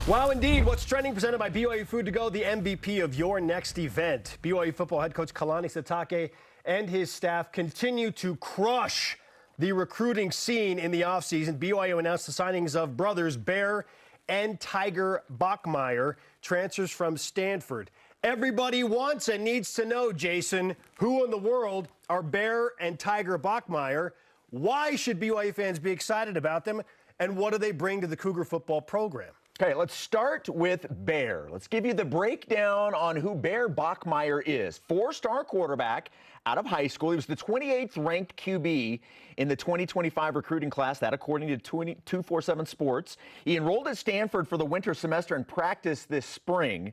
Wow, indeed. What's trending, presented by BYU Food to Go, the MVP of your next event. BYU football head coach Sitake and his staff continue to crush the recruiting scene in the offseason. BYU announced the signings of brothers Bear and Tiger Bachmeier, transfers from Stanford. Everybody wants and needs to know, Jason, who in the world are Bear and Tiger Bachmeier? Why should BYU fans be excited about them? And what do they bring to the Cougar football program? Okay, let's start with Bear. Let's give you the breakdown on who Bear Bachmeier is. Four-star quarterback out of high school. He was the 28th ranked QB in the 2025 recruiting class, that according to 247 Sports. He enrolled at Stanford for the winter semester and practiced this spring.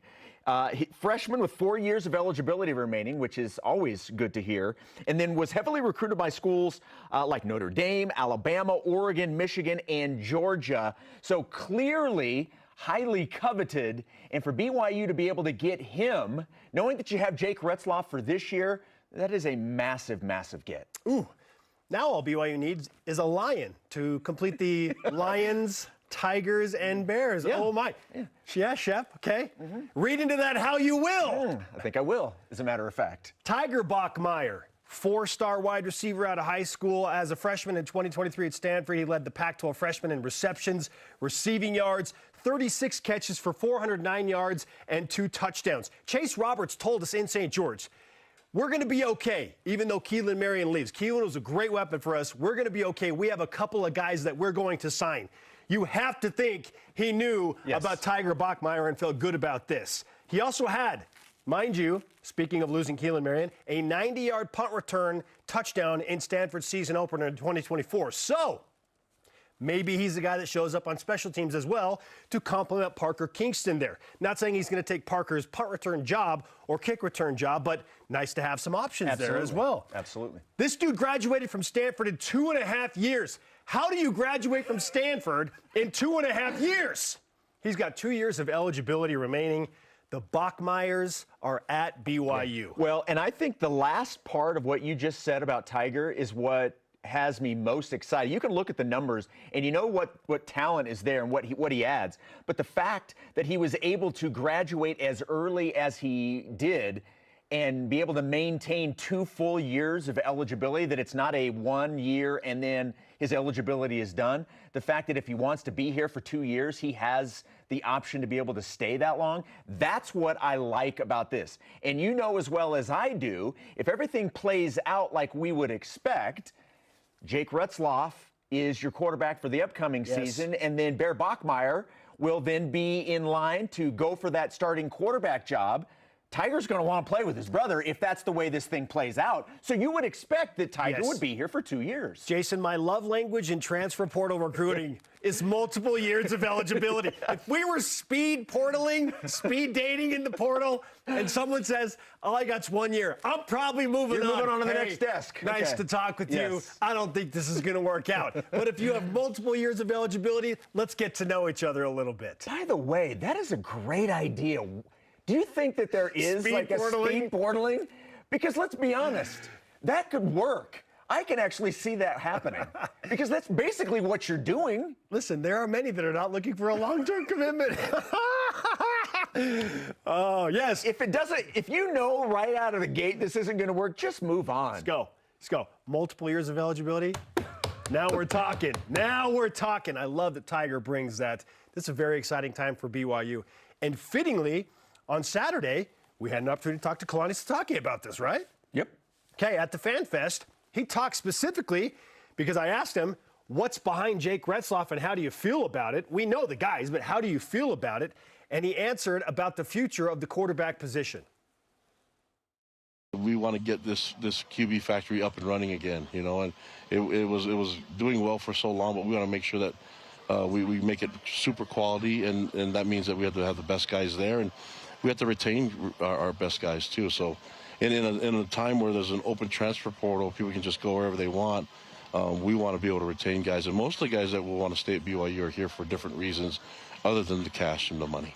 Freshman with 4 years of eligibility remaining, which is always good to hear, and then was heavily recruited by schools like Notre Dame, Alabama, Oregon, Michigan, and Georgia. So clearly highly coveted, and for BYU to be able to get him, knowing that you have Jake Retzloff for this year, that is a massive, massive get. Ooh, now all BYU needs is a lion to complete the Lions, Tigers, and Bears. Yeah. Oh, my. Yeah, Shep, okay. Read into that how you will. I think I will, as a matter of fact. Tiger Bachmeier, four-star wide receiver out of high school. As a freshman in 2023 at Stanford, he led the Pac-12 freshmen in receptions, receiving yards, 36 catches for 409 yards and 2 touchdowns. Chase Roberts told us in St. George, we're going to be okay, even though Keelan Marion leaves. Keelan was a great weapon for us. We're going to be okay. We have a couple of guys that we're going to sign. You have to think he knew about Tiger Bachmeier and felt good about this. He also had, mind you, speaking of losing Keelan Marion, a 90-yard punt return touchdown in Stanford's season opener in 2024. So maybe he's the guy that shows up on special teams as well to complement Parker Kingston there. Not saying he's going to take Parker's punt return job or kick return job, but nice to have some options there as well. Absolutely. This dude graduated from Stanford in 2.5 years. How do you graduate from Stanford in 2.5 years? He's got 2 years of eligibility remaining. The Bachmeiers are at BYU. Yeah. Well, and I think the last part of what you just said about Tiger is what has me most excited. You can look at the numbers and you know what talent is there and what he adds. But the fact that he was able to graduate as early as he did and be able to maintain 2 full years of eligibility, that it's not a 1 year and then his eligibility is done. The fact that if he wants to be here for 2 years, he has the option to be able to stay that long. That's what I like about this. And you know as well as I do, if everything plays out like we would expect, Jake Retzloff is your quarterback for the upcoming season, and then Bear Bachmeier will then be in line to go for that starting quarterback job. Tiger's going to want to play with his brother if that's the way this thing plays out. So you would expect that Tiger would be here for 2 years. Jason, my love language in transfer portal recruiting is multiple years of eligibility. If we were speed portaling, speed dating in the portal, and someone says, all I got's 1 year, I'm probably moving on to the next desk. Nice to talk with you. I don't think this is going to work out. But if you have multiple years of eligibility, let's get to know each other a little bit. By the way, that is a great idea. Do you think that there is speed portaling? Because let's be honest, that could work. I can actually see that happening because that's basically what you're doing. Listen, there are many that are not looking for a long-term commitment. Oh, yes. If you know right out of the gate this isn't going to work, just move on. Let's go. Let's go. Multiple years of eligibility. Now we're talking. Now we're talking. I love that Tiger brings that. This is a very exciting time for BYU. And fittingly, on Saturday, we had an opportunity to talk to Sitake about this, right? Yep. Okay, at the Fan Fest, he talked specifically because I asked him, what's behind Jake Retzloff and how do you feel about it? We know the guys, but how do you feel about it? And he answered about the future of the quarterback position. We want to get this QB factory up and running again, you know, and it was doing well for so long, but we want to make sure that we make it super quality, and that means that we have to have the best guys there, and we have to retain our best guys too. So in a time where there's an open transfer portal, people can just go wherever they want. We want to be able to retain guys, and most of the guys that will want to stay at BYU are here for different reasons other than the cash and the money.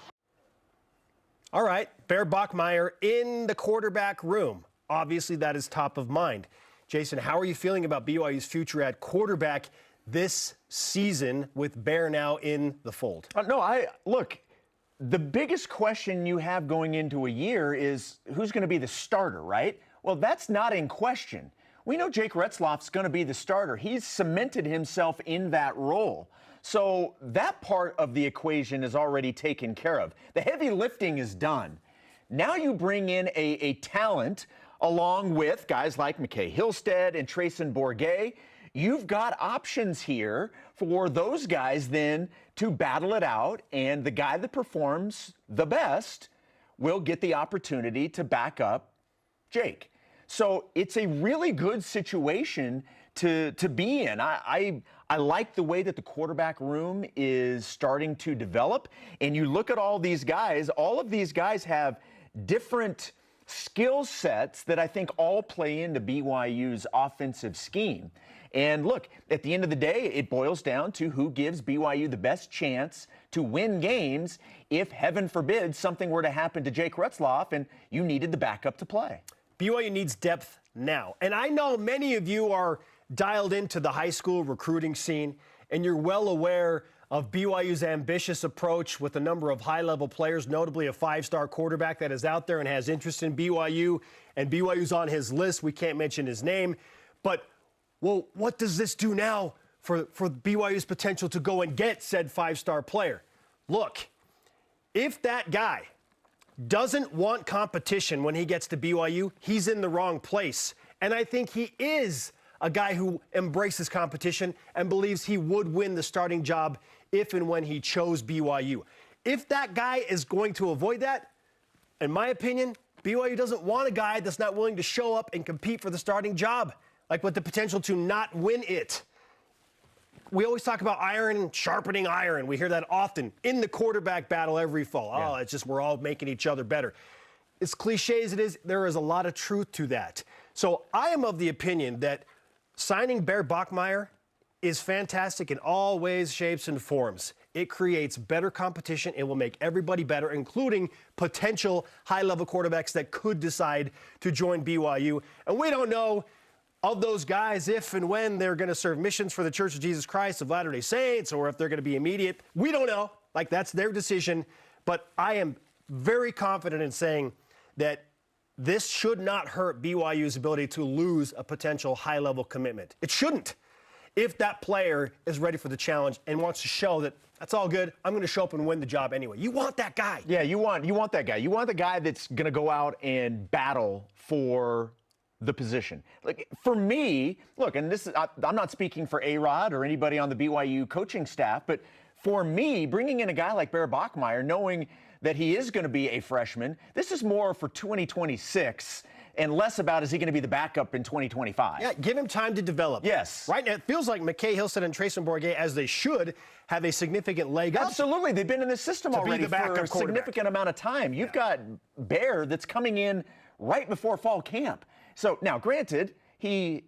All right, Bear Bachmeier in the quarterback room. Obviously, that is top of mind. Jason, how are you feeling about BYU's future at quarterback this season with Bear now in the fold? Look, the biggest question you have going into a year is who's going to be the starter, right? Well, that's not in question. We know Jake Retzloff's going to be the starter. He's cemented himself in that role. So that part of the equation is already taken care of. The heavy lifting is done. Now you bring in a talent along with guys like McKay Hillstead and Trayson Bourget. You've got options here for those guys then to battle it out, and the guy that performs the best will get the opportunity to back up Jake. So it's a really good situation to be in. I like the way that the quarterback room is starting to develop, and you look at all these guys, all of these guys have different skill sets that I think all play into BYU's offensive scheme. And look, at the end of the day, it boils down to who gives BYU the best chance to win games if, heaven forbid, something were to happen to Jake Retzloff and you needed the backup to play. BYU needs depth now. And I know many of you are dialed into the high school recruiting scene, and you're well aware of BYU's ambitious approach with a number of high-level players, notably a 5-star quarterback that is out there and has interest in BYU, and BYU's on his list. We can't mention his name. But, well, what does this do now for BYU's potential to go and get said 5-star player? Look, if that guy doesn't want competition when he gets to BYU, he's in the wrong place. And I think he is a guy who embraces competition and believes he would win the starting job if and when he chose BYU. If that guy is going to avoid that, in my opinion, BYU doesn't want a guy that's not willing to show up and compete for the starting job, like with the potential to not win it. We always talk about iron sharpening iron. We hear that often in the quarterback battle every fall. Yeah. Oh, it's just we're all making each other better. As cliche as it is, there is a lot of truth to that. So I am of the opinion that signing Bear Bachmeier is fantastic in all ways, shapes, and forms. It creates better competition. It will make everybody better, including potential high-level quarterbacks that could decide to join BYU. And we don't know of those guys if and when they're going to serve missions for the Church of Jesus Christ of Latter-day Saints, or if they're going to be immediate. We don't know. Like, that's their decision. But I am very confident in saying that this should not hurt BYU's ability to lose a potential high-level commitment. It shouldn't. If that player is ready for the challenge and wants to show that that's all good, I'm going to show up and win the job anyway. You want that guy. Yeah, you want that guy. You want the guy that's going to go out and battle for the position. Like, for me, look, and this is, I'm not speaking for A-Rod or anybody on the BYU coaching staff, but for me, bringing in a guy like Bear Bachmeier, knowing that he is going to be a freshman, this is more for 2026 and less about is he going to be the backup in 2025. Yeah, give him time to develop. Yes. Right now, it feels like McKay Hillstead and Trayson Bourget, as they should, have a significant leg up. Absolutely. They've been in this system already for a significant amount of time. You've got Bear that's coming in right before fall camp. So now, granted, he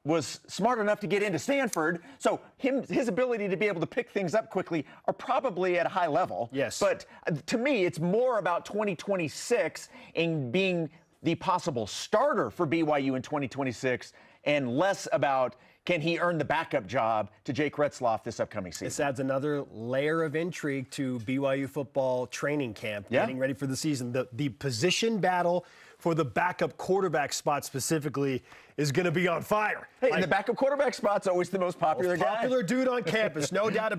was smart enough to get into Stanford, so his ability to be able to pick things up quickly are probably at a high level. Yes. But to me, it's more about 2026 and being the possible starter for BYU in 2026 and less about can he earn the backup job to Jake Retzloff this upcoming season. This adds another layer of intrigue to BYU football training camp, getting ready for the season. The position battle for the backup quarterback spot specifically is going to be on fire. Hey, and the backup quarterback spot's always the most popular guy. Popular dude on campus, no doubt about it.